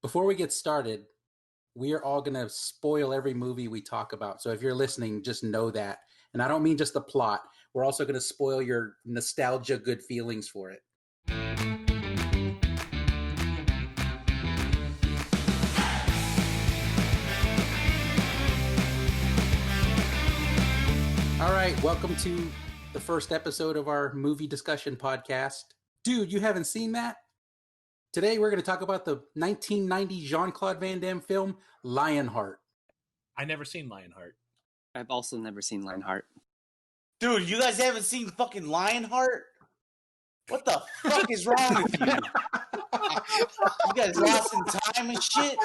Before we get started, we are all going to spoil every movie we talk about. So if you're listening, just know that. And I don't mean just the plot. We're also going to spoil your nostalgia good feelings for it. All right, welcome to the first episode of our movie discussion podcast. Dude, you haven't seen that? Today we're going to talk about the 1990 Jean-Claude Van Damme film, Lionheart. I never seen Lionheart. I've also never seen Lionheart. Dude, you guys haven't seen fucking Lionheart? What the fuck is wrong with you? You guys lost in time and shit?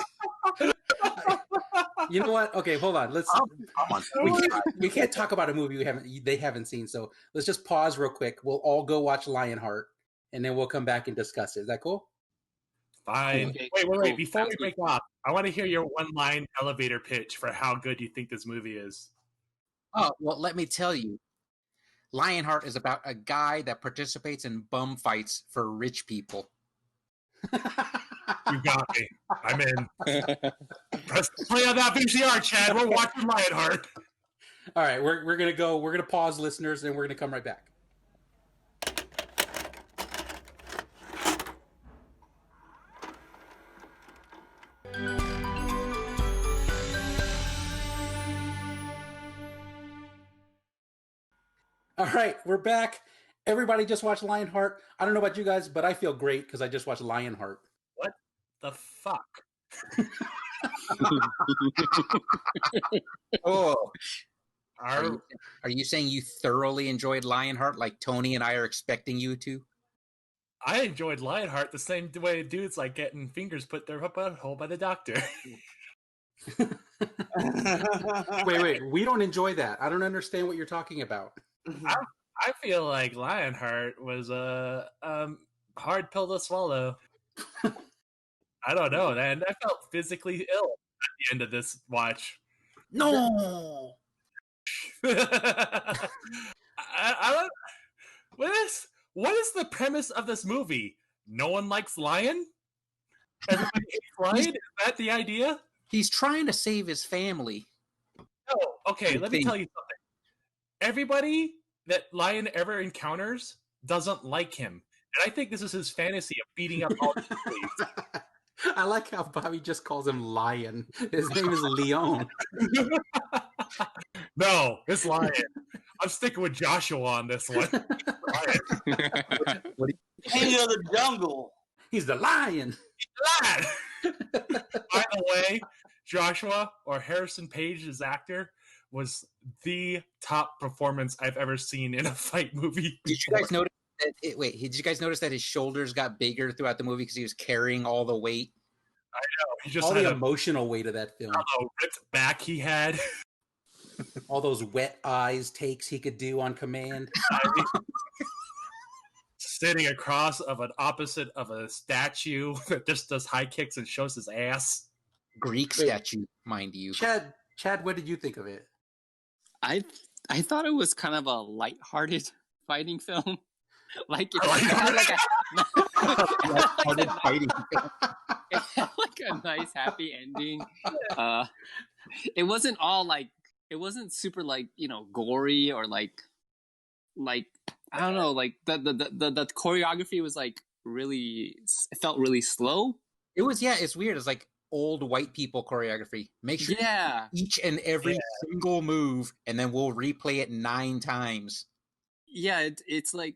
You know what? Okay, hold on. We can't talk about a movie they haven't seen, so let's just pause real quick. We'll all go watch Lionheart, and then we'll come back and discuss it. Is that cool? Fine. Okay, Wait. cool. Before we break off, I want to hear your one-line elevator pitch for how good you think this movie is. Oh, well, let me tell you. Lionheart is about a guy that participates in bum fights for rich people. You got me. I'm in. Press play on that VCR, Chad. We're watching Lionheart. All right, we're gonna go. We're gonna pause, listeners, and we're gonna come right back. All right, we're back. Everybody just watched Lionheart. I don't know about you guys, but I feel great because I just watched Lionheart. What the fuck? Oh, Are are you saying you thoroughly enjoyed Lionheart like Tony and I are expecting you to? I enjoyed Lionheart the same way dudes like getting fingers put their butthole by the doctor. Wait. We don't enjoy that. I don't understand what you're talking about. I feel like Lionheart was a hard pill to swallow. I don't know, man. I felt physically ill at the end of this watch. No. I don't. What is the premise of this movie? No one likes lion. Everybody hates lion. Is that the idea? He's trying to save his family. No. Okay, let me tell you something. Everybody that Lion ever encounters doesn't like him. And I think this is his fantasy of beating up all the police. I like how Bobby just calls him Lion. His name is Leon. No, it's Lion. I'm sticking with Joshua on this one. King of the jungle. He's the lion. Lad! By the way, Joshua, or Harrison Page, his actor, was the top performance I've ever seen in a fight movie. Did you guys notice that? Did you guys notice that his shoulders got bigger throughout the movie because he was carrying all the weight? I know. He just All had the a emotional weight of that film. ripped back he had. All those wet eyes takes he could do on command. Sitting across of an opposite of a statue that just does high kicks and shows his ass. Greek statue, mind you. Chad, what did you think of it? I thought it was kind of a lighthearted fighting film. Like it had like a nice happy ending. It wasn't all like it wasn't super like gory or like I don't know, like the choreography was like really, it felt really slow. It was, it's weird. It's like old white people choreography. Make sure each and every single move, and then we'll replay it 9 times. Yeah, it's like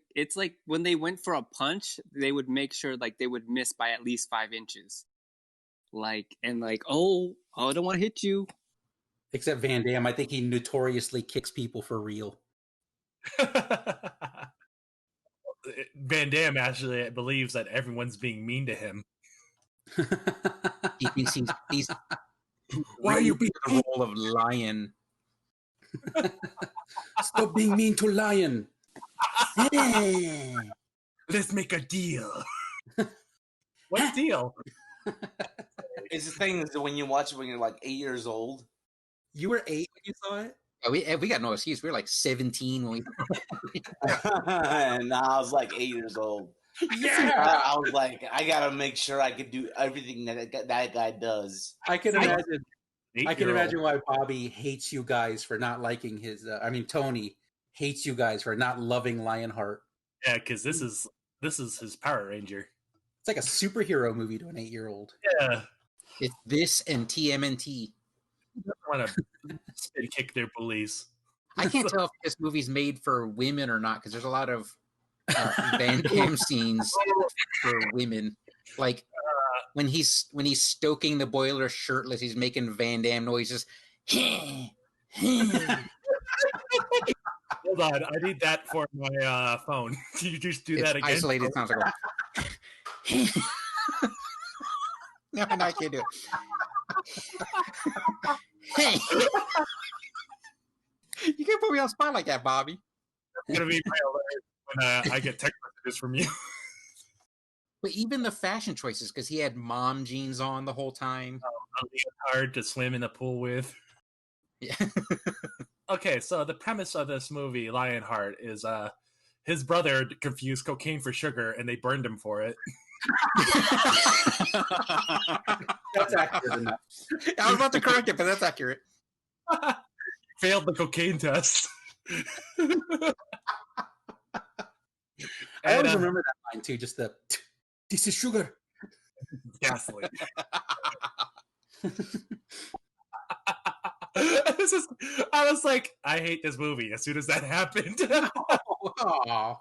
when they went for a punch, they would make sure like they would miss by at least 5 inches. Oh, I don't want to hit you. Except Van Damme, I think he notoriously kicks people for real. Van Damme actually believes that everyone's being mean to him. He thinks he's Why are you being the role of lion? Stop being mean to Lion. Let's make a deal. What deal? It's the thing is that when you watch it when you're like 8 years old. You were 8 when you saw it? Oh, we got no excuse. We were like 17 when we. Nah, I was like 8 years old. Yeah. I was like, I gotta make sure I could do everything that guy does. I can imagine. I can imagine why Bobby hates you guys for not liking his. Tony hates you guys for not loving Lionheart. Yeah, because this is his Power Ranger. It's like a superhero movie to an 8-year-old. Yeah, it's this and TMNT. Want to spin kick their bullies. I can't tell if this movie's made for women or not because there's a lot of Van Damme scenes for women. Like when he's stoking the boiler shirtless, he's making Van Damme noises. Hold on, I need that for my phone. Can you just do that again? Isolated sounds like. No, I can't do it. Hey. You can't put me on the spot like that, Bobby. It's gonna be my alert when I get text messages from you. But even the fashion choices, because he had mom jeans on the whole time. Hard to swim in the pool with. Yeah. Okay, so the premise of this movie, Lionheart, is his brother confused cocaine for sugar, and they burned him for it. That's accurate enough. I was about to correct it, but that's accurate. Failed the cocaine test. I always remember that line too. Just this is sugar. Gasoline. I was like, I hate this movie as soon as that happened. Oh.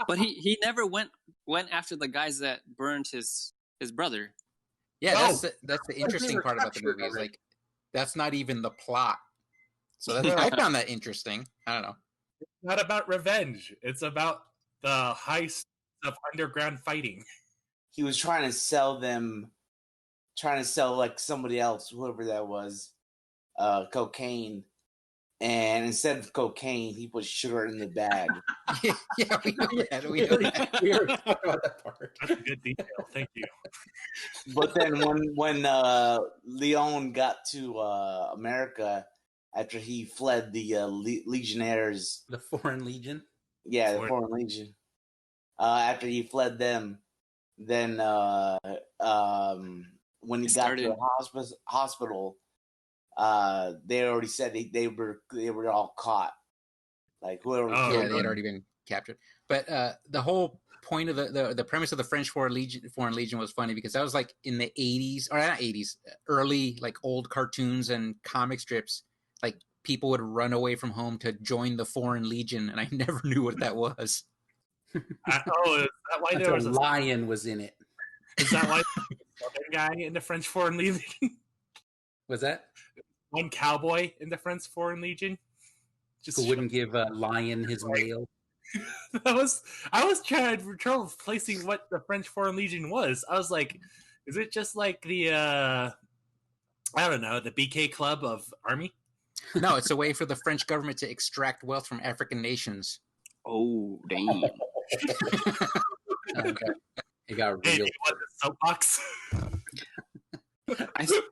But he never went after the guys that burned his brother. Yeah, that's the interesting part about the movie. Is like that's not even the plot. So I found that interesting. I don't know. It's not about revenge. It's about the heist of underground fighting. He was trying to sell like somebody else, whoever that was, cocaine. And instead of cocaine, he put sugar in the bag. Yeah, we know that. We know that. We already talked about that part. That's a good detail. Thank you. But then when Leon got to America after he fled the Legionnaires, The Foreign Legion. Yeah, the Foreign Legion. After he fled them, then when he got to the hospital, they already said they were all caught. Like whoever. Yeah, they had already been captured. But the whole point of the premise of the French Foreign Legion was funny because that was like in the 80s, or not 80s, early like old cartoons and comic strips. Like people would run away from home to join the Foreign Legion, and I never knew what that was. Is that why there was a lion was in it? Is that why the guy in the French Foreign Legion? Was that one cowboy in the French Foreign Legion? Just who wouldn't give a lion his mail? I was trying to trouble placing what the French Foreign Legion was. I was like, is it just like the I don't know, the BK Club of Army? No, it's a way for the French government to extract wealth from African nations. Oh, damn. Okay. It got real. Hey, you want the soapbox?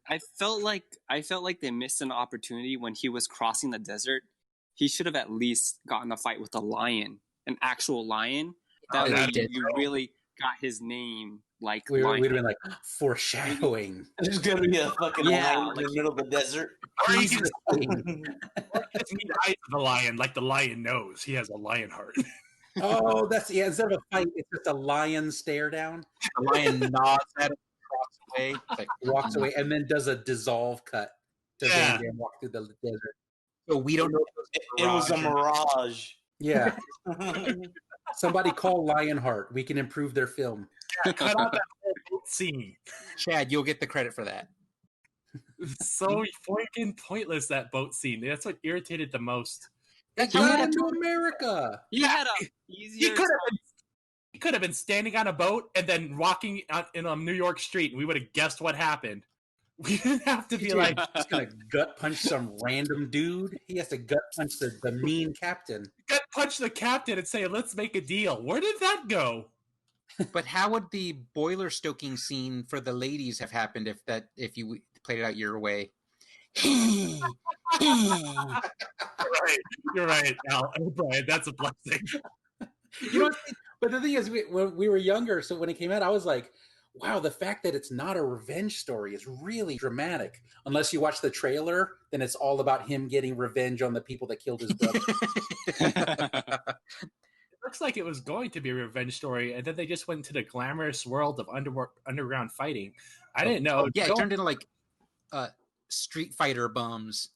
I felt like they missed an opportunity when he was crossing the desert. He should have at least gotten a fight with a lion, an actual lion. That way you really got his name. Like we'd have been like foreshadowing. There's gonna be a fucking lion in the middle of the desert. Or you just need the eyes of the lion, like the lion knows he has a lion heart. Oh, instead of a fight, it's just a lion stare down. The lion nods at it, walks away, and then does a dissolve cut to Van Damme walk through the desert. So we don't know if it was a mirage. Yeah. Somebody call Lionheart. We can improve their film. Yeah, cut out that whole boat scene. Chad, you'll get the credit for that. So freaking pointless, that boat scene. That's what irritated the most. They got into America. You had a easier. He could have been standing on a boat and then walking out in a New York street, and we would have guessed what happened. We didn't have to be like just gonna gut punch some random dude. He has to gut punch the mean captain. Gut punch the captain and say, "Let's make a deal." Where did that go? But how would the boiler stoking scene for the ladies have happened if you played it out your way? You're right, Al. Brian, that's a blessing. You know, But the thing is, when we were younger, so when it came out, I was like, wow, the fact that it's not a revenge story is really dramatic. Unless you watch the trailer, then it's all about him getting revenge on the people that killed his brother. It looks like it was going to be a revenge story, and then they just went into the glamorous world of underground fighting. I didn't know. Yeah, it turned into like Street Fighter bums.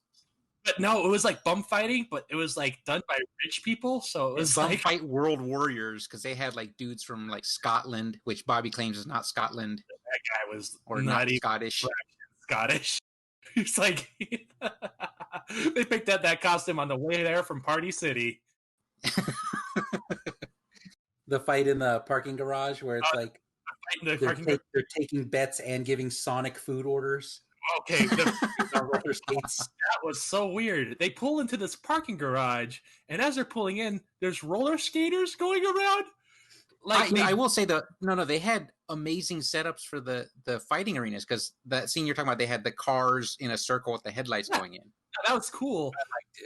But no, it was like bum fighting, but it was like done by rich people. So it was Bum like Fight World Warriors, because they had like dudes from like Scotland, which Bobby claims is not Scotland. That guy was or not not even Scottish. Scottish. He's like they picked up that costume on the way there from Party City. The fight in the parking garage where it's like they're taking bets and giving Sonic food orders. Okay, roller skates. That was so weird. They pull into this parking garage, and as they're pulling in, there's roller skaters going around. Like I will say they had amazing setups for the fighting arenas, because that scene you're talking about, they had the cars in a circle with the headlights going in. That was cool.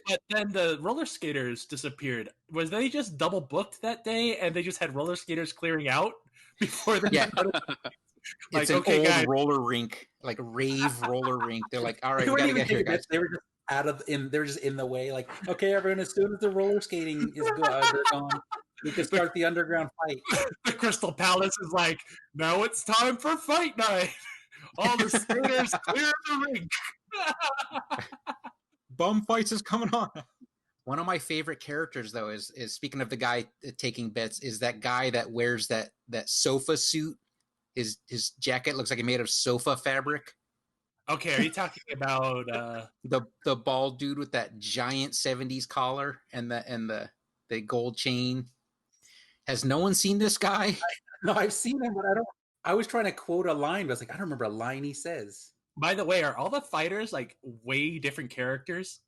But then the roller skaters disappeared. Was they just double booked that day, and they just had roller skaters clearing out before they? Yeah. Like, it's an okay, old guys. roller rink, like rave roller rink. They're like, all right, we gotta get here, guys. They were just they were just in the way. Like, okay, everyone, as soon as the roller skating is good, they're gone. We can start the underground fight. The Crystal Palace is like, now it's time for fight night. All the skaters clear the rink. Bum fights is coming on. One of my favorite characters, though, is speaking of the guy taking bets, is that guy that wears that sofa suit. His jacket looks like it made of sofa fabric. Okay, are you talking about the bald dude with that giant 70s collar and the gold chain? Has no one seen this guy? No, I've seen him, but I was trying to quote a line, but I was like, I don't remember a line he says. By the way, are all the fighters like way different characters?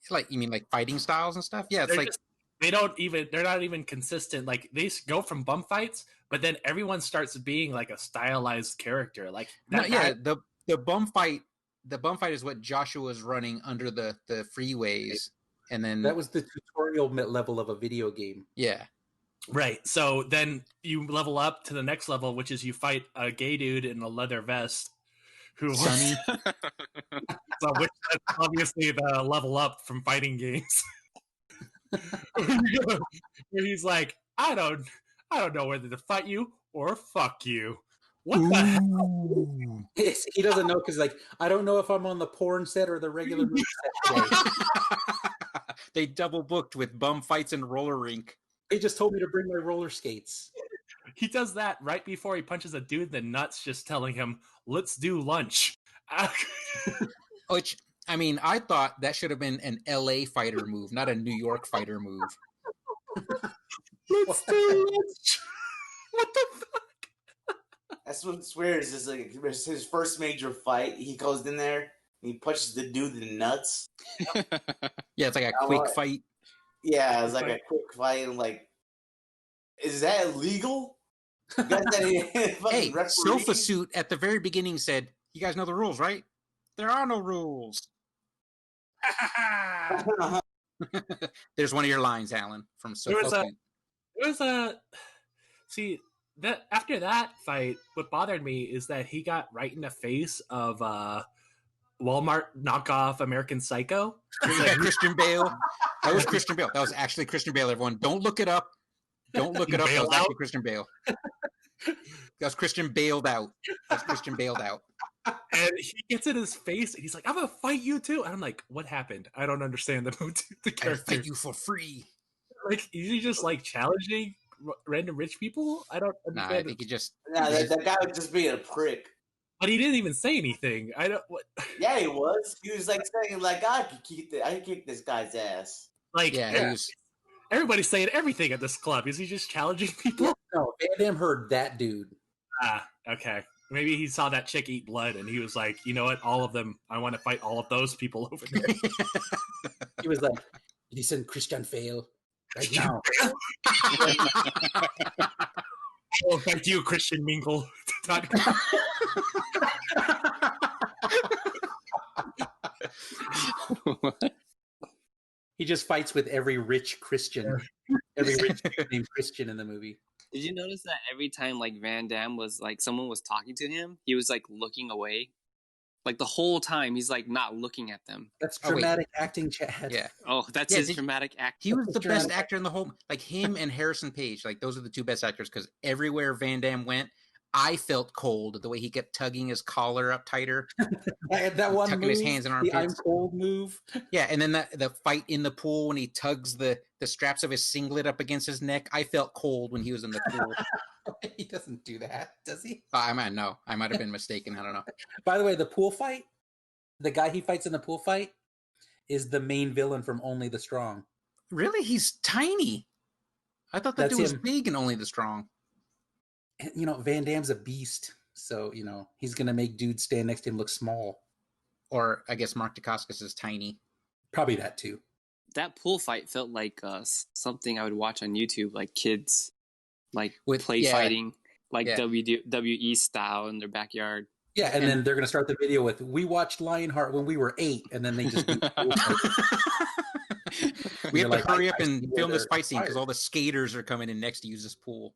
Like, you mean like fighting styles and stuff? Yeah, it's they're not even consistent. Like they go from bum fights, but then everyone starts being like a stylized character. Like the bum fight is what Joshua was running under the freeways, and then that was the tutorial level of a video game. Yeah. Right. So then you level up to the next level, which is you fight a gay dude in a leather vest who Sonny. So which is obviously the level up from fighting games. Where he's like, I don't know whether to fight you or fuck you. What the hell? He doesn't know because like, I don't know if I'm on the porn set or the regular movie set today. They double booked with bum fights and roller rink. They just told me to bring my roller skates. He does that right before he punches a dude in the nuts, just telling him, let's do lunch. Which, I mean, I thought that should have been an LA fighter move, not a New York fighter move. Let's do lunch. What the fuck? That's what's weird. Is like it's his first major fight. He goes in there and he punches the dude in the nuts. Yeah, it's like a quick fight. Yeah, it's like a quick fight. I'm like, is that illegal? Hey, Sofa Suit at the very beginning said, "You guys know the rules, right? There are no rules." There's one of your lines, Alan, from Sofa Suit. It was a see that after that fight, what bothered me is that he got right in the face of Walmart knockoff American Psycho. Christian Bale. That was Christian Bale. That was actually Christian Bale. Everyone, don't look it up. Don't look it up. That was actually Christian Bale. That was Christian bailed out. That's Christian bailed out. And he gets in his face and he's like, I'm gonna fight you too. And I'm like, what happened? I don't understand the character. I fight you for free. Like, is he just like challenging random rich people? I don't understand. Nah, I think he just that guy was just being a prick. But he didn't even say anything. I don't what Yeah, he was. He was like saying like I can kick this guy's ass. Like everybody's saying everything at this club. Is he just challenging people? No, Van Damme heard that dude. Ah, okay. Maybe he saw that chick eat blood and he was like, you know what? All of them. I want to fight all of those people over there. He was like, listen, Christian Bale, right now. Oh, thank you, Christian Mingle. He just fights with every rich Christian. Every rich dude named Christian in the movie. Did you notice that every time like Van Damme was like someone was talking to him, he was like looking away? Like the whole time he's like not looking at them. That's Oh, wait. dramatic acting, Chad. Yeah. Oh, that's Yeah, his dramatic act. He was the best Dramatic. actor in the whole, like him and Harrison Page. Like those are the two best actors because everywhere Van Damme went, I felt cold the way he kept tugging his collar up tighter, That one tucking move, his hands in the I'm armpits. cold move. Yeah, and then the fight in the pool when he tugs the straps of his singlet up against his neck. I felt cold when he was in the pool. He doesn't do that, does he? I might know. I might have been mistaken. I don't know. By the way, the pool fight, the guy he fights in the pool fight is the main villain from Only the Strong. Really, he's tiny. I thought that That's dude was him. big and Only the Strong. And, you know, Van Damme's a beast, so he's gonna make dudes stand next to him look small. Or I guess Mark Dacascos is tiny. Probably that too. That pool fight felt like something I would watch on YouTube, like kids like With- play yeah. fighting, like Yeah. WWE style in their backyard. Yeah, and then they're gonna start the video with "We watched Lionheart when we were 8," and then they just do pool fight. We You're have to like, hurry I up see and where film this they're fight scene because inspired. all the skaters are coming in next to use this pool.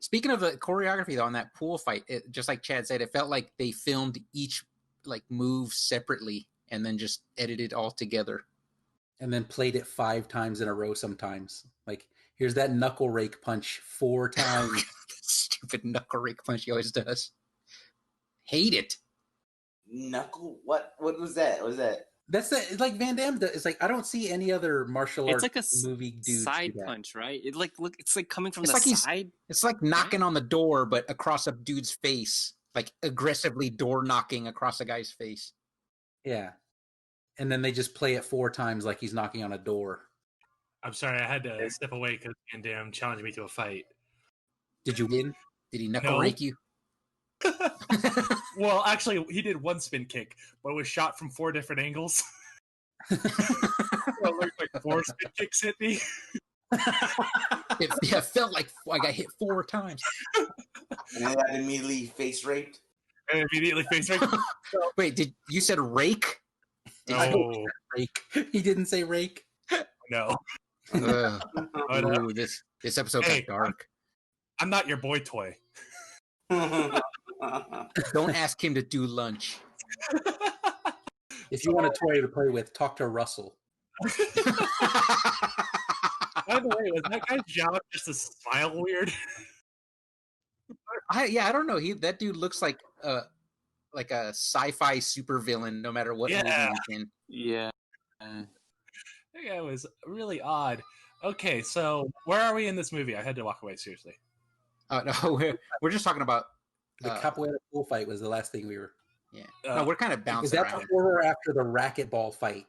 Speaking of the choreography, though, on that pool fight, just like Chad said, it felt like they filmed each like move separately and then just edited all together. And then played it 5 times in a row sometimes. Like, here's that knuckle rake punch 4 times. Stupid knuckle rake punch he always does. Hate it. Knuckle? What was that? What was that? That's it's like Van Damme does. It's like I don't see any other martial It's arts like a movie dude side do that. punch, right? It it's like coming from It's the like he's- side. It's like knocking on the door, but across a dude's face. Like aggressively door knocking across a guy's face. Yeah. And then they just play it 4 times like he's knocking on a door. I'm sorry, I had to step away because Van Damme challenged me to a fight. Did you win? Did he knuckle No. rake you? Well, actually, he did one spin kick, but it was shot from 4 different angles. So it looked like 4 spin kicks hit me. It felt like I got hit 4 times. And then I immediately face raped. And immediately face right. Wait, you said rake? No, Rake. He didn't say rake. no. Ugh. Oh, no. Ooh, this episode Hey, got dark. I'm not your boy toy. Don't ask him to do lunch. If you want a toy to play with, talk to Russell. By the way, was that guy's job just to smile weird? I don't know. That dude looks like a sci-fi supervillain, no matter what movie Yeah. he's in. Yeah. That guy was really odd. Okay, so where are we in this movie? I had to walk away, seriously. Oh no, we're just talking about. The capoeira pool fight was the last thing we were. No, we're kind of Was bouncing that around. before or after the racquetball fight?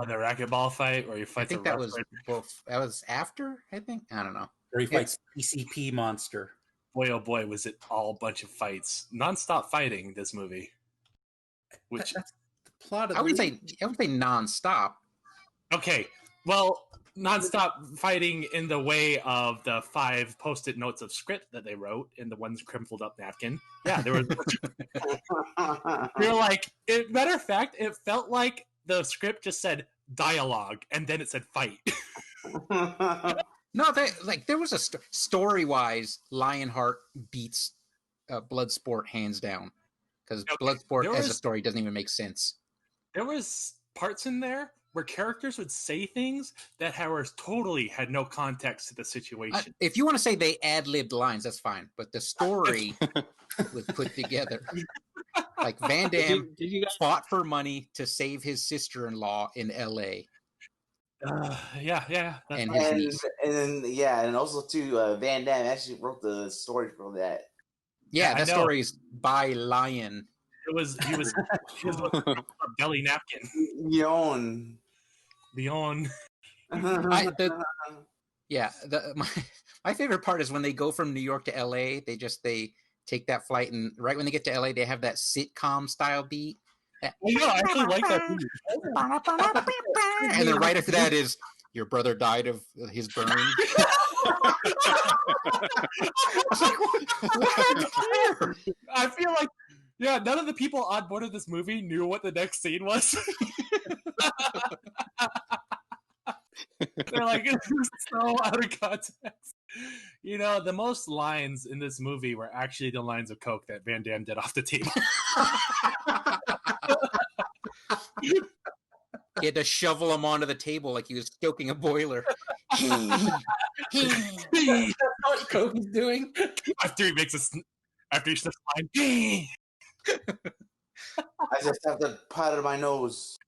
The racquetball fight where you I fight think the that was referee. that was after. I think I don't know. Where he fights PCP monster. Boy, oh boy, was it all a bunch of fights. Non-stop fighting, this movie. Which, That's the plot of I the would movie. say nonstop. okay, well, non-stop fighting in the way of the 5 post-it notes of script that they wrote in the one crumpled up napkin. Yeah, there was. You're like, matter of fact, it felt like the script just said dialogue and then it said fight. No, there was a story-wise, Lionheart beats Bloodsport hands down because Okay, Bloodsport there as a was- story doesn't even make sense. There was parts in there where characters would say things that totally had no context to the situation. If you want to say they ad-libbed lines, that's fine. But the story was put together. Like Van Damme Did you guys? fought for money to save his sister-in-law in L.A. Yeah. That's And right. his and niece. then and also too, Van Damme actually wrote the story for that. Yeah, I that know. story is by Lion. He was a deli napkin. Yon. Leon. Yeah, my favorite part is when they go from New York to L.A. They take that flight, and right when they get to L.A., they have that sitcom style beat. I actually like that movie. And then right after that is your brother died of his burn. It's like, what happened here? I feel like, none of the people on board of this movie knew what the next scene was. They're like, it's so out of context. You know, the most lines in this movie were actually the lines of coke that Van Damme did off the table. He had to shovel him onto the table like he was stoking a boiler. That's what Coke is doing. After he makes after he sniffs line. I just have to powder my nose.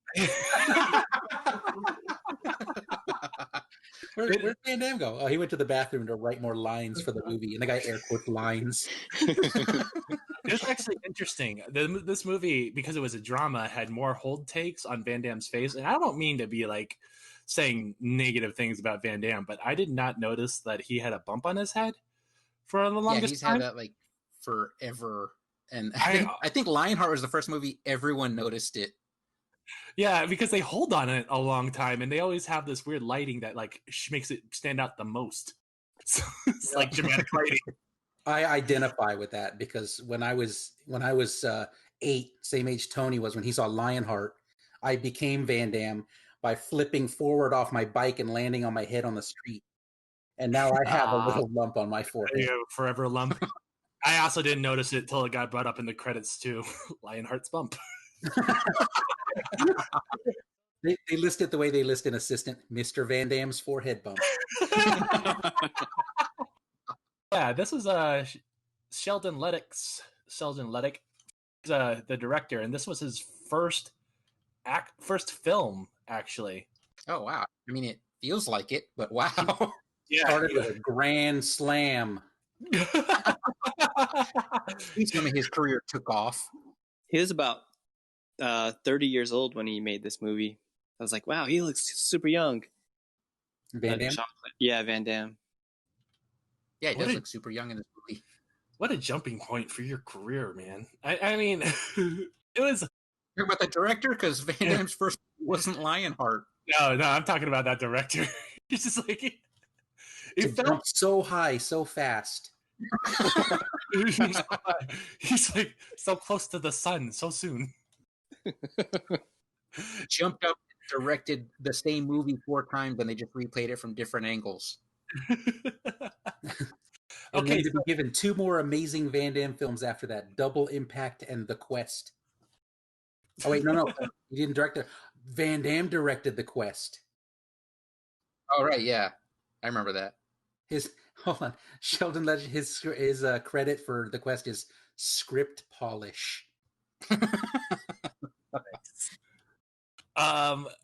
Where'd Van Damme go? Oh, he went to the bathroom to write more lines for the movie, and the guy air quotes lines. It's actually interesting. This movie, because it was a drama, had more hold takes on Van Damme's face. And I don't mean to be like saying negative things about Van Damme, but I did not notice that he had a bump on his head for the longest Yeah, he's time. had that like forever. And I think Lionheart was the first movie everyone noticed it. Yeah, because they hold on it a long time, and they always have this weird lighting that like makes it stand out the most. So it's like dramatic lighting. I identify with that because when I was 8, same age Tony was when he saw Lionheart, I became Van Damme by flipping forward off my bike and landing on my head on the street. And now I have a little lump on my forehead. Forever lump. I also didn't notice it till it got brought up in the credits too. Lionheart's bump. They list it the way they list an assistant, Mr. Van Damme's forehead bump. Yeah, this is Sheldon Leddick. Sheldon Leddick is the director, and this was his first film, actually. Oh wow! I mean, it feels like it, but wow! Yeah, started with a grand slam. Please tell me his career took off. He was about 30 years old when he made this movie. I was like, wow, he looks super young. Van Damme? Yeah, Van Damme. Yeah, he does look super young in this movie. What a jumping point for your career, man. I mean, it was... Talking about the director? Because Van Damme's first wasn't Lionheart. No, I'm talking about that director. He's just like... It felt so high, so fast. He's like so close to the sun so soon. Jumped up and directed the same movie 4 times and they just replayed it from different angles. Okay, to be given 2 more amazing Van Damme films after that, Double Impact and The Quest. Oh wait, no, he didn't direct it. Van Damme directed The Quest. Oh right, yeah, I remember that. Hold on, Sheldon Legend. His credit for The Quest is script polish.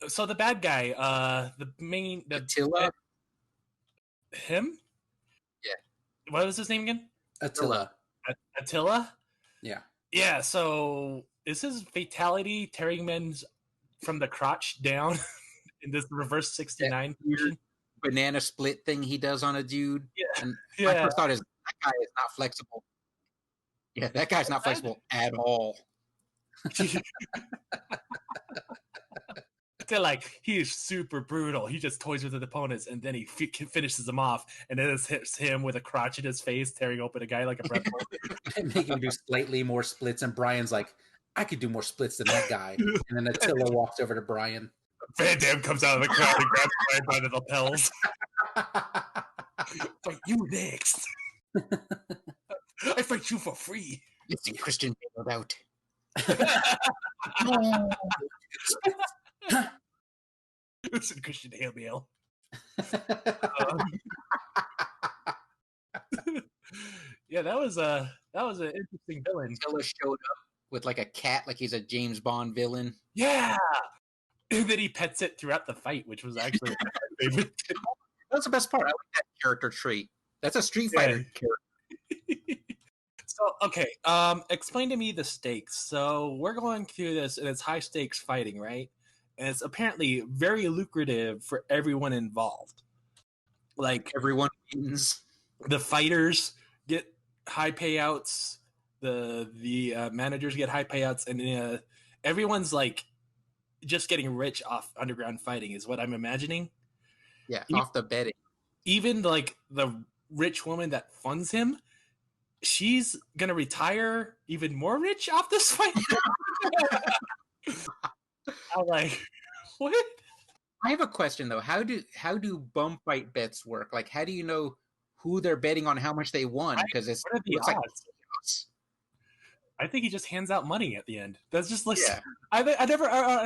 So the bad guy, the Attila. Him? Yeah. What was his name again? Attila. Attila? Yeah. Yeah. So is his fatality tearing men from the crotch down in this reverse 69 version? Banana split thing he does on a dude. Yeah. And my first thought is that guy is not flexible. Yeah, that guy's not flexible at all. They're like, he is super brutal. He just toys with his opponents, and then he finishes them off, and then it hits him with a crotch in his face, tearing open a guy like a pretzel. And make him do slightly more splits, and Brian's like, I could do more splits than that guy. And then Attila walks over to Brian. Van Damme comes out of the crowd and grabs Brian by the lapels. Fight you next. I fight you for free. Listen, Christian, bailed out. Listen, Christian Hail Mail. Yeah, that was an interesting villain. Attila showed up with like a cat, like he's a James Bond villain. Yeah. And then he pets it throughout the fight, which was actually my favorite. That's the best part. I like that character trait. That's a Street Fighter character. So, okay, explain to me the stakes. So we're going through this, and it's high stakes fighting, right? And it's apparently very lucrative for everyone involved. Like everyone wins. The fighters get high payouts. The managers get high payouts, and everyone's like just getting rich off underground fighting is what I'm imagining. Yeah, off the betting. Even like the rich woman that funds him, she's gonna retire even more rich off this fight. I'm like, what? I have a question though. How do bum fight bets work? Like, how do you know who they're betting on how much they won because it What are the looks like odds? I think he just hands out money at the end. That's just looks. Yeah. I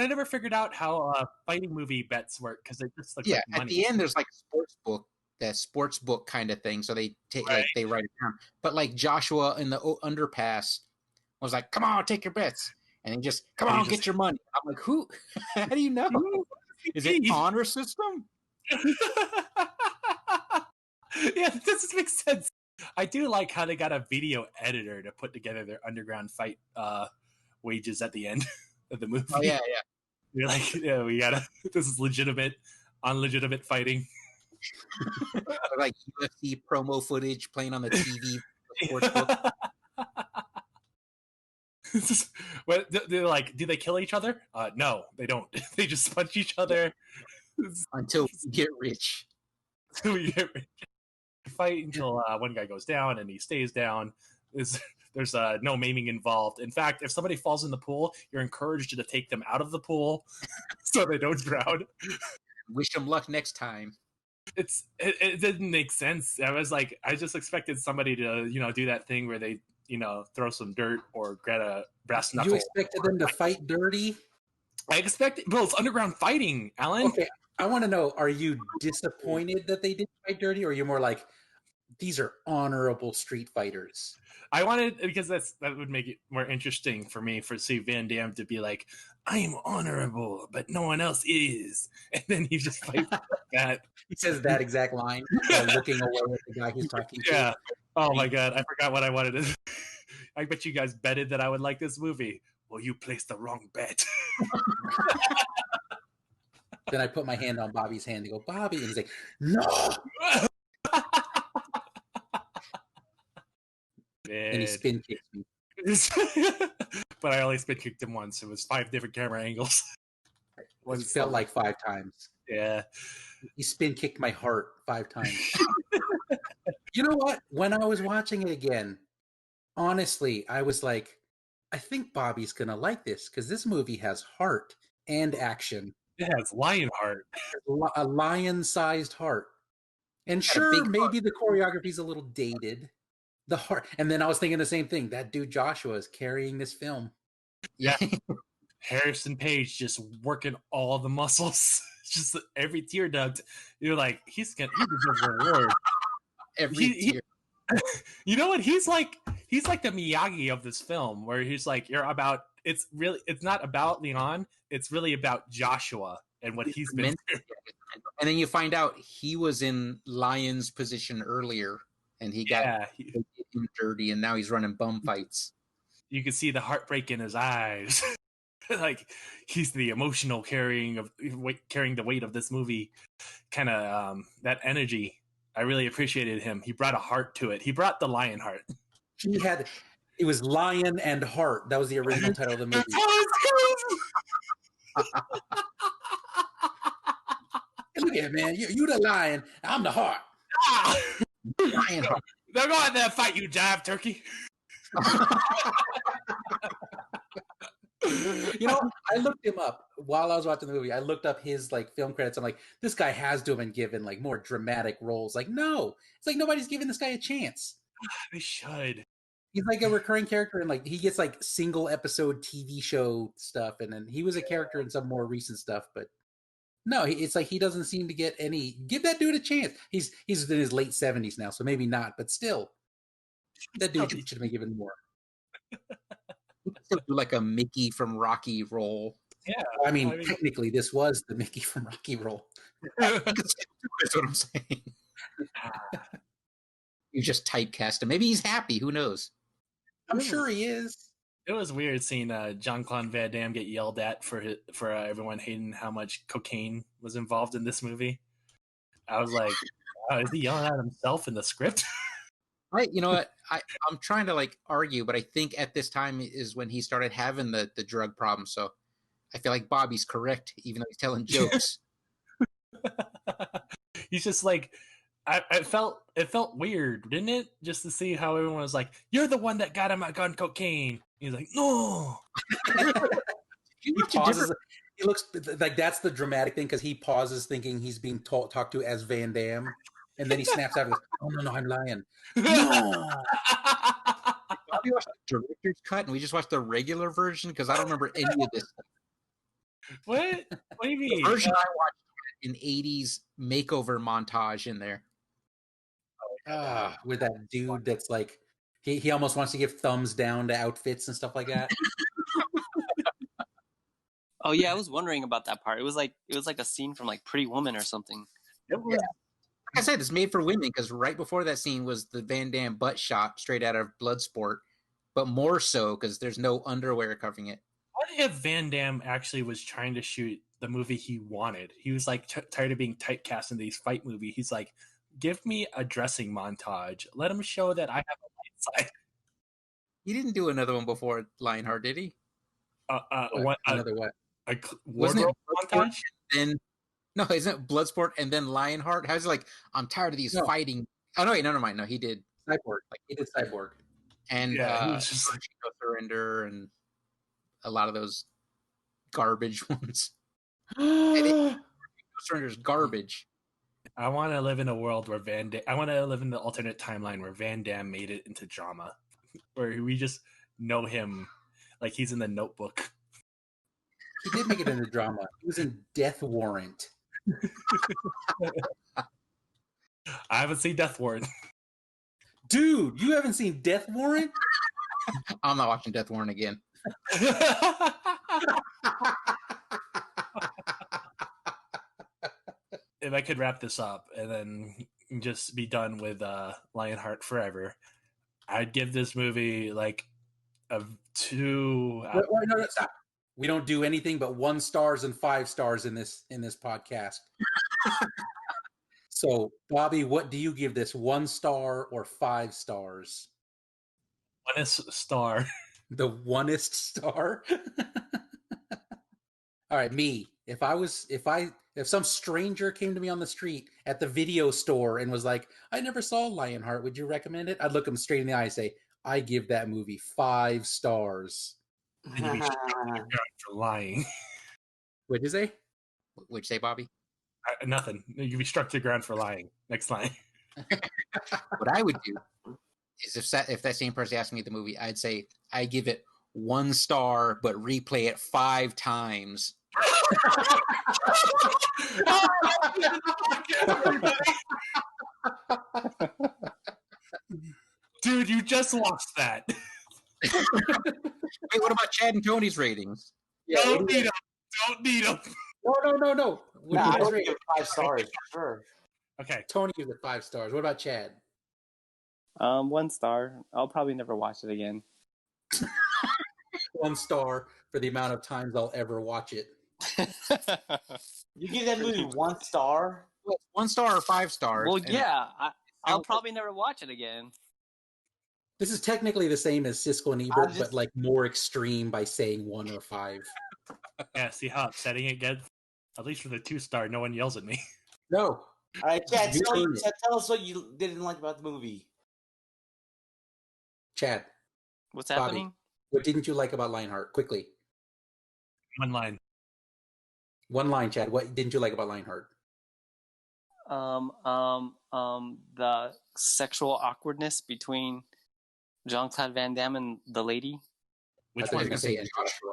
never figured out how fighting movie bets work because it just looks like money. At the end there's like a sports book kind of thing, so they take Right. like they write it down. But like Joshua in the underpass was like, "Come on, take your bets," and he just, "Come on, get your money." I'm like, "Who? How do you know? Is it honor system?" Yeah, this makes sense. I do like how they got a video editor to put together their underground fight wages at the end of the movie. Oh yeah. You're like, yeah, we gotta. This is legitimate, unlegitimate fighting. Like UFC promo footage playing on the TV. Sports book. They're like, do they kill each other? No, they don't. They just punch each other Until we get rich. We get rich. Fight until one guy goes down and he stays down. There's no maiming involved. In fact, if somebody falls in the pool, you're encouraged to take them out of the pool so they don't drown. Wish them luck next time. It didn't make sense. I just expected somebody to do that thing where they throw some dirt or get a brass knuckle. You expected them to fight dirty? I expected. Well, it's underground fighting, Alan. Okay, I want to know: are you disappointed that they didn't fight dirty, or are you more like, these are honorable street fighters? I wanted, because that would make it more interesting for me for Van Damme to be like, I am honorable, but no one else is, and then he just fights like that. He says that exact line, while looking away at the guy he's talking to. Yeah. Oh my god, I forgot what I wanted to. I bet you guys betted that I would like this movie. Well, you placed the wrong bet. Then I put my hand on Bobby's hand and go, Bobby, and he's like, no. And he spin kicks me. But I only spin kicked him once. It was 5 different camera angles. It felt like 5 times. Yeah. He spin kicked my heart 5 times. You know what? When I was watching it again, honestly, I was like, I think Bobby's going to like this because this movie has heart and action. It has Lionheart. A lion-sized heart. And sure, maybe the choreography's a little dated. The heart. And then I was thinking the same thing. That dude Joshua is carrying this film. Yeah. Harrison Page just working all the muscles. Just every tear duct. You're like, he deserves a reward. Every tear. You know what? He's like the Miyagi of this film, where he's like, it's not about Leon, it's really about Joshua and what he's been through. And then you find out he was in Lion's position earlier and he got dirty and now he's running bum fights. You can see the heartbreak in his eyes. Like he's the emotional carrying the weight of this movie, kind of that energy. I really appreciated him. He brought a heart to it. He brought the Lionheart. It was Lion and Heart. That was the original title of the movie. Hey, look at it, man. You the lion. I'm the heart. Lionheart. They're going there to fight you, jive turkey. I looked him up while I was watching the movie. I looked up his film credits. I'm like, this guy has to have been given more dramatic roles. Like, no, it's like nobody's giving this guy a chance. They should. He's like a recurring character, and he gets single episode TV show stuff, and then he was a character in some more recent stuff. But no, it's like he doesn't seem to get any. Give that dude a chance. He's in his late 70s now, so maybe not, but still, that dude should have been given more. Do like a Mickey from Rocky role. Yeah, I mean, technically, this was the Mickey from Rocky role. That's what I'm saying. You just typecast him. Maybe he's happy. Who knows? I'm sure he is. It was weird seeing Jean-Claude Van Damme get yelled at for everyone hating how much cocaine was involved in this movie. I was like, wow, is he yelling at himself in the script? You know what? I'm trying to argue, but I think at this time is when he started having the drug problem. So I feel like Bobby's correct, even though he's telling jokes. He's just like, it felt weird, didn't it? Just to see how everyone was like, "You're the one that got him on cocaine." He's like, "No." He pauses. He looks like that's the dramatic thing because he pauses, thinking he's being talked to as Van Damme. And then he snaps out of this. Oh no, I'm lying. No. We watched the director's cut, and we just watched the regular version because I don't remember any of this. What? What do you mean? The version I watched had an '80s makeover montage in there. With that dude that's like, he almost wants to give thumbs down to outfits and stuff like that. Oh yeah, I was wondering about that part. It was like a scene from like Pretty Woman or something. It was, Like I said, it's made for women because right before that scene was the Van Damme butt shot straight out of Bloodsport, but more so because there's no underwear covering it. What if Van Damme actually was trying to shoot the movie he wanted? He was like tired of being typecast in these fight movies. He's like, give me a dressing montage. Let him show that I have a light side. He didn't do another one before Lionheart, did he? Another what? A Wasn't wardrobe it montage? Then no, isn't it Bloodsport and then Lionheart? How's it like? I'm tired of these No. fighting. Oh no, wait, never mind. No, he did Cyborg. Like, he did Cyborg. and Yeah, he was just like, No Surrender and a lot of those garbage ones. No Surrender's garbage. I want to live in a world where I want to live in the alternate timeline where Van Damme made it into drama, where we just know him like he's in The Notebook. He did make it into drama. He was in Death Warrant. I haven't seen Death Warrant. Dude, you haven't seen Death Warrant? I'm not watching Death Warrant again. If I could wrap this up and then just be done with Lionheart forever, I'd give this movie like a 2. No, stop. We don't do anything but 1 stars and 5 stars in this podcast. So, Bobby, what do you give this? 1 star or 5 stars? 1 star. The 1est star? All right, me. If some stranger came to me on the street at the video store and was like, I never saw Lionheart, would you recommend it? I'd look him straight in the eye and say, I give that movie 5 stars. And you'd be for lying. What'd you say? What'd you say, Bobby? Nothing. You'd be struck to the ground for lying. Next line. What I would do is if that same person asked me the movie, I'd say I give it 1 star, but replay it 5 times. Dude, you just lost that. Wait, what about Chad and Tony's ratings? Yeah, Don't need them. Don't need them. No. Nah, I would give it 5 stars for sure. Okay. Tony gives it 5 stars. What about Chad? 1 star. I'll probably never watch it again. 1 star for the amount of times I'll ever watch it. You give that movie 1 star? 1 star or 5 stars? Well, yeah, I'll probably never watch it again. This is technically the same as Siskel and Ebert, but like more extreme by saying 1 or 5. Yeah, see how upsetting it gets? At least for the 2 star, no one yells at me. No. All right, Chad, You earned it. tell us what you didn't like about the movie. Chad, What's Bobby. happening? what didn't you like about Lionheart? Quickly. 1 line. 1 line, Chad. What didn't you like about Lionheart? The sexual awkwardness between Jean-Claude Van Damme and the lady. I Which thought you were one? gonna say Joshua.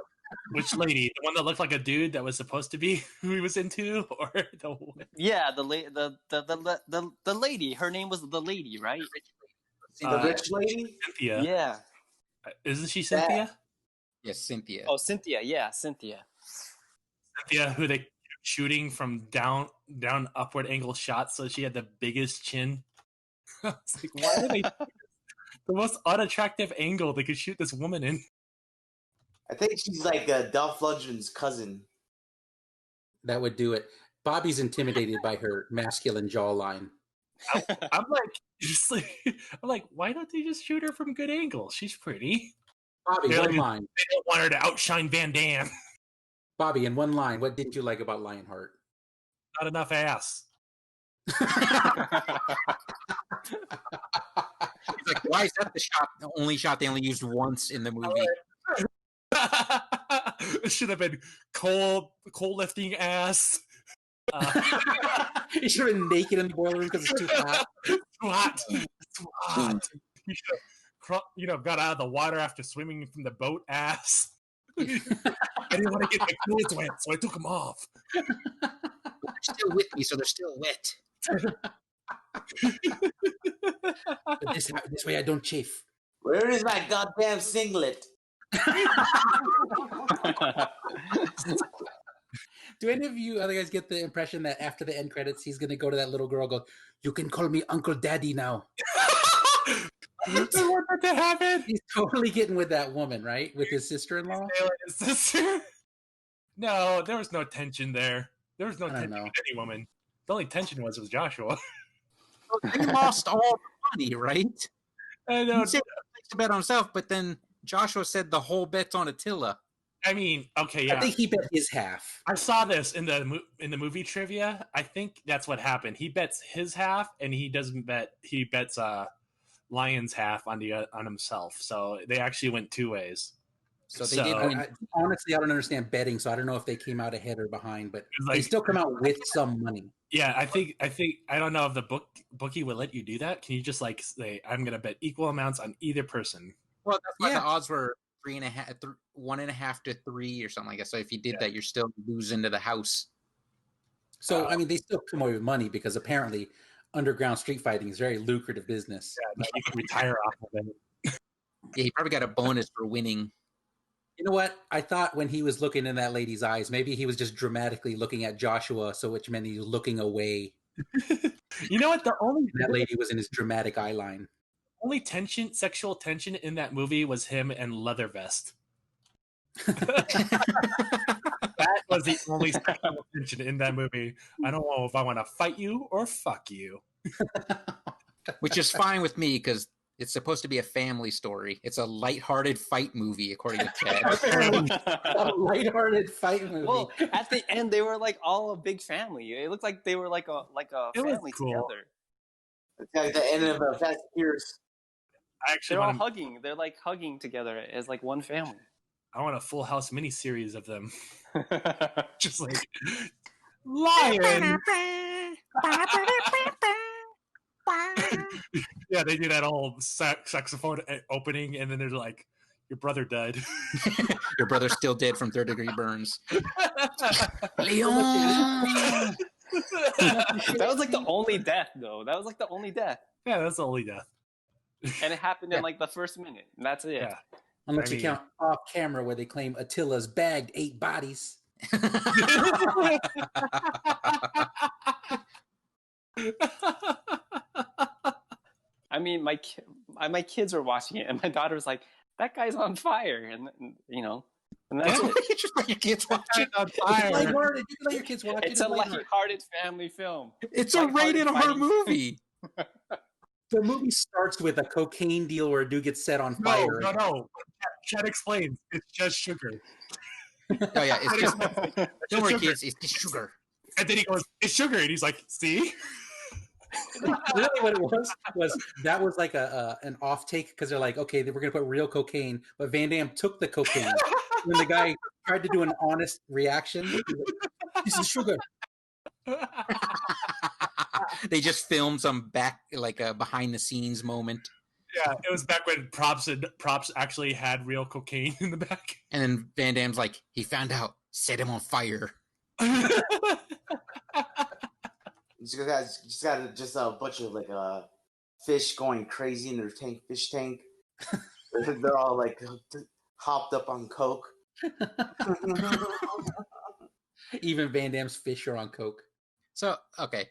Which lady? The one that looked like a dude that was supposed to be who he was into, or the one? Yeah, the lady. Her name was the lady, right? The rich lady? Cynthia. Yeah. Isn't she Cynthia? Yes, Cynthia. Oh, Cynthia. Yeah, Cynthia. Cynthia, who they kept shooting from down upward angle shots, so she had the biggest chin. It's like, why did they the most unattractive angle they could shoot this woman in? I think she's like Dolph Lundgren's cousin. That would do it. Bobby's intimidated by her masculine jawline. I'm like, why don't they just shoot her from good angles? She's pretty. Bobby, They're 1 like- line. They don't want her to outshine Van Damme. Bobby, in 1 line, what didn't you like about Lionheart? Not enough ass. He's like, why is that the only shot they only used once in the movie? It should have been coal lifting ass, He should have been naked in the boiler room because it's too hot. Too hot. Too hot. He should have, got out of the water after swimming from the boat ass. I didn't want to get my clothes wet, so I took them off. They're still with me, so they're still wet. But this way I don't chafe. Where is my goddamn singlet? Do any of you other guys get the impression that after the end credits, he's going to go to that little girl and go, "You can call me Uncle Daddy now"? I want that to happen. He's totally getting with that woman, right? With his sister-in-law? His sister? No, there was no tension there. There was no tension with any woman. The only tension was Joshua. He lost all the money, right? I know. He said he placed a bet on himself, but then Joshua said the whole bet's on Attila. I mean, okay, yeah. I think he bet his half. I saw this in the movie trivia. I think that's what happened. He bets his half, and he doesn't bet. He bets Lion's half on himself. So they actually went two ways. So they did. Honestly, I don't understand betting, so I don't know if they came out ahead or behind, but they still come out with some money. Yeah, I think I don't know if the bookie would let you do that. Can you just like say, "I'm going to bet equal amounts on either person"? Well, that's why the odds were 1.5 to 3 or something like that. So if you did that, you're still losing to the house. So I mean, they still come away with money because apparently underground street fighting is very lucrative business. Yeah, you can retire off of it. Yeah, he probably got a bonus for winning. You know what? I thought when he was looking in that lady's eyes, maybe he was just dramatically looking at Joshua, so which meant he was looking away. You know what? That lady was in his dramatic eye line. Only sexual tension in that movie was him and Leathervest. That was the only sexual tension in that movie. I don't know if I want to fight you or fuck you. Which is fine with me because it's supposed to be a family story. It's a lighthearted fight movie, according to Ted. A lighthearted fight movie. Well, at the end, they were like all a big family. It looked like they were like a family together. It's like the end of Fast and Furious. They're all hugging. They're like hugging together as like one family. I want a Full House miniseries of them. Just like Lion. Yeah, they do that old saxophone opening, and then they're like, "Your brother died." Your brother's still dead from third-degree burns. Leon. That was like the only death, though. That was like the only death. Yeah, that's the only death. And it happened in like the first minute, and that's it. Yeah. Unless you count off camera where they claim Attila's bagged 8 bodies. I mean, my kids were watching it, and my daughter was like, "That guy's on fire," and that's it. You just let your kids watch it on fire. You can let your kids watch it. It's a lighthearted family film. It's a rated R movie. The movie starts with a cocaine deal where a dude gets set on fire. No. Chad explains. It's just sugar. Oh yeah, it's just don't worry, kids. It's just sugar. And then he goes, "It's sugar," and he's like, "See." Really, what it was that was like an off take because they're like, okay, we're gonna put real cocaine, but Van Damme took the cocaine. When the guy tried to do an honest reaction, he was like, "This is sugar." They just filmed some behind the scenes moment. Yeah, it was back when props actually had real cocaine in the back. And then Van Damme's like, he found out, set him on fire. Just got a bunch of like fish going crazy in their fish tank. They're all like hopped up on coke. Even Van Damme's fish are on coke. So okay,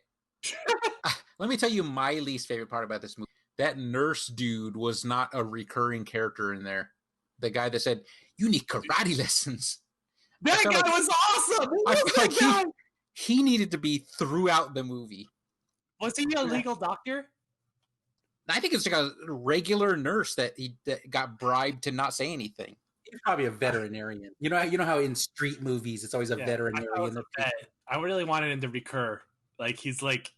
let me tell you my least favorite part about this movie. That nurse dude was not a recurring character in there. The guy that said, "You need karate lessons." That guy was awesome. I feel like he needed to be throughout the movie. Was he a legal doctor? I think it's like a regular nurse that got bribed to not say anything. He's probably a veterinarian. You know how in street movies it's always a veterinarian. I really wanted him to recur. Like he's like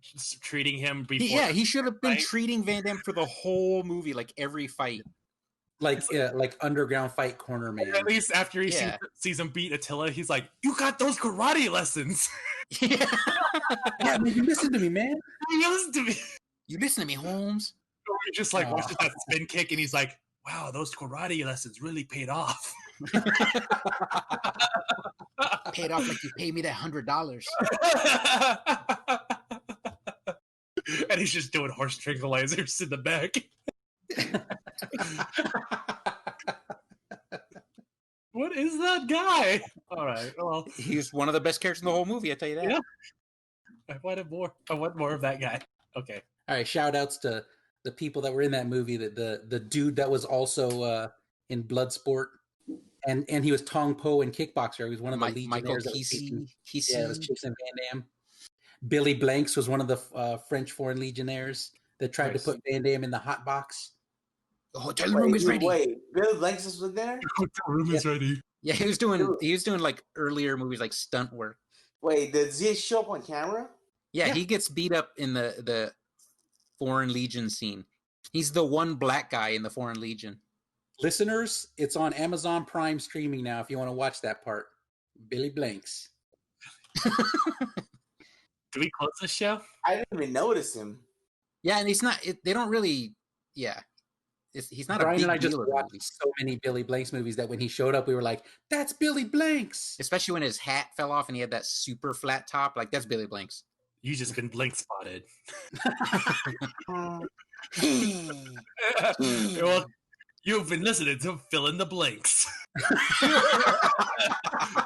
just treating him before. He should have been treating Van Damme for the whole movie, like every fight. like underground fight corner man. At least after he Yeah. sees him beat Attila, he's like, "You got those karate lessons." Yeah. Yeah, man, you listen to me, man. You listen to me. You listen to me, Holmes. Or he just like watches that spin kick, and he's like, "Wow, those karate lessons really paid off." Paid off like you paid me that $100. And he's just doing horse tranquilizers in the back. What is that guy? All right, well, He's one of the best characters in the whole movie. I tell you that. Yeah. I wanted more. I want more of that guy. Okay. All right, shout outs to the people that were in that movie. The dude that was also in Bloodsport, and he was Tong Po in Kickboxer. He was one of the Michael Legionnaires. That was chasing- Kesey. Yeah, it was chasing Van Damme. Billy Blanks was one of the French Foreign Legionnaires that tried Nice. to put Van Damme in the hot box. The hotel room is ready. Wait, Billy Blanks was there? The room is ready. Yeah, he was doing like earlier movies like stunt work. Wait, does he show up on camera? Yeah, Yeah. he gets beat up in the Foreign Legion scene. He's the one black guy in the Foreign Legion. Listeners, it's on Amazon Prime streaming now if you want to watch that part. Billy Blanks. Do we close this show? I didn't even notice him. Yeah, and he's not. They don't really. Yeah, he's not Brian a big and I just deal in the watched movies. so many Billy Blanks movies that when he showed up, we were like, "That's Billy Blanks." Especially when his hat fell off and he had that super flat top. Like that's Billy Blanks. You just been blink spotted. Well, you've been listening to Fill in the Blanks.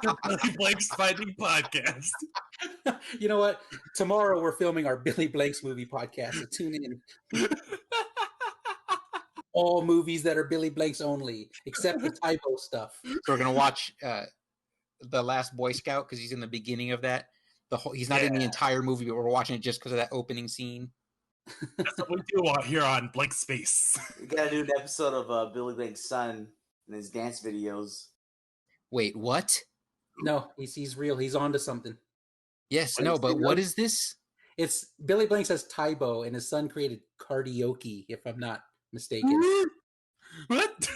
The Billy Blanks Finding Podcast. You know what? Tomorrow we're filming our Billy Blanks movie podcast, so tune in. All movies that are Billy Blanks only, except the typo stuff. So we're gonna watch The Last Boy Scout because he's in the beginning of that. He's not in the entire movie, but we're watching it just because of that opening scene. That's what we do out here on Blank Space. We gotta do an episode of Billy Blanks' son and his dance videos. Wait, what? No, he's real. He's onto something. Yes, What no, is but it? what is this? It's Billy Blanks has Tybo, and his son created karaoke, if I'm not mistaken. What?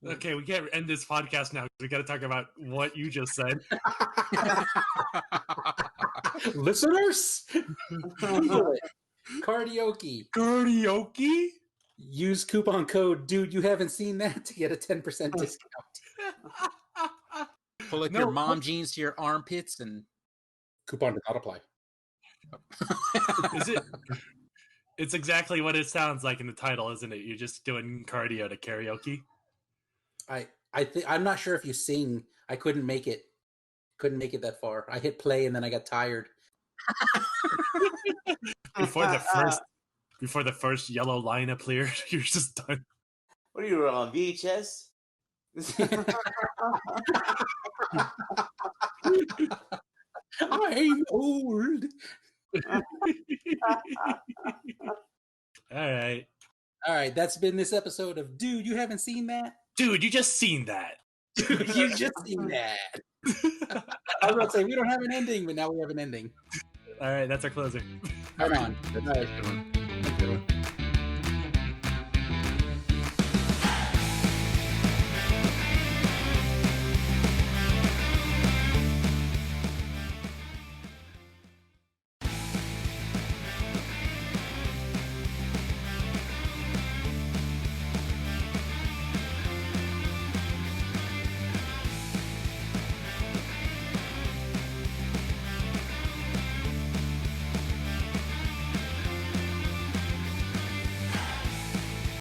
Okay, we can't end this podcast now. We got to talk about what you just said. Listeners, Google it. Karaoke. Karaoke? Use coupon code "Dude, you haven't seen that" to get a 10% discount. Pull up No, your mom jeans to your armpits and Coupon does not apply. Is it? It's exactly what it sounds like in the title, isn't it? You're just doing cardio to karaoke. I'm not sure if you sing. I couldn't make it. Couldn't make it that far. I hit play and then I got tired. Before the first yellow line appeared, you're just done. What are you on VHS? I'm old. All right. That's been this episode of Dude, you haven't seen that? Dude, you just seen that. You just seen that. I was about to say we don't have an ending, but now we have an ending. All right, that's our closer. Right on. Good night.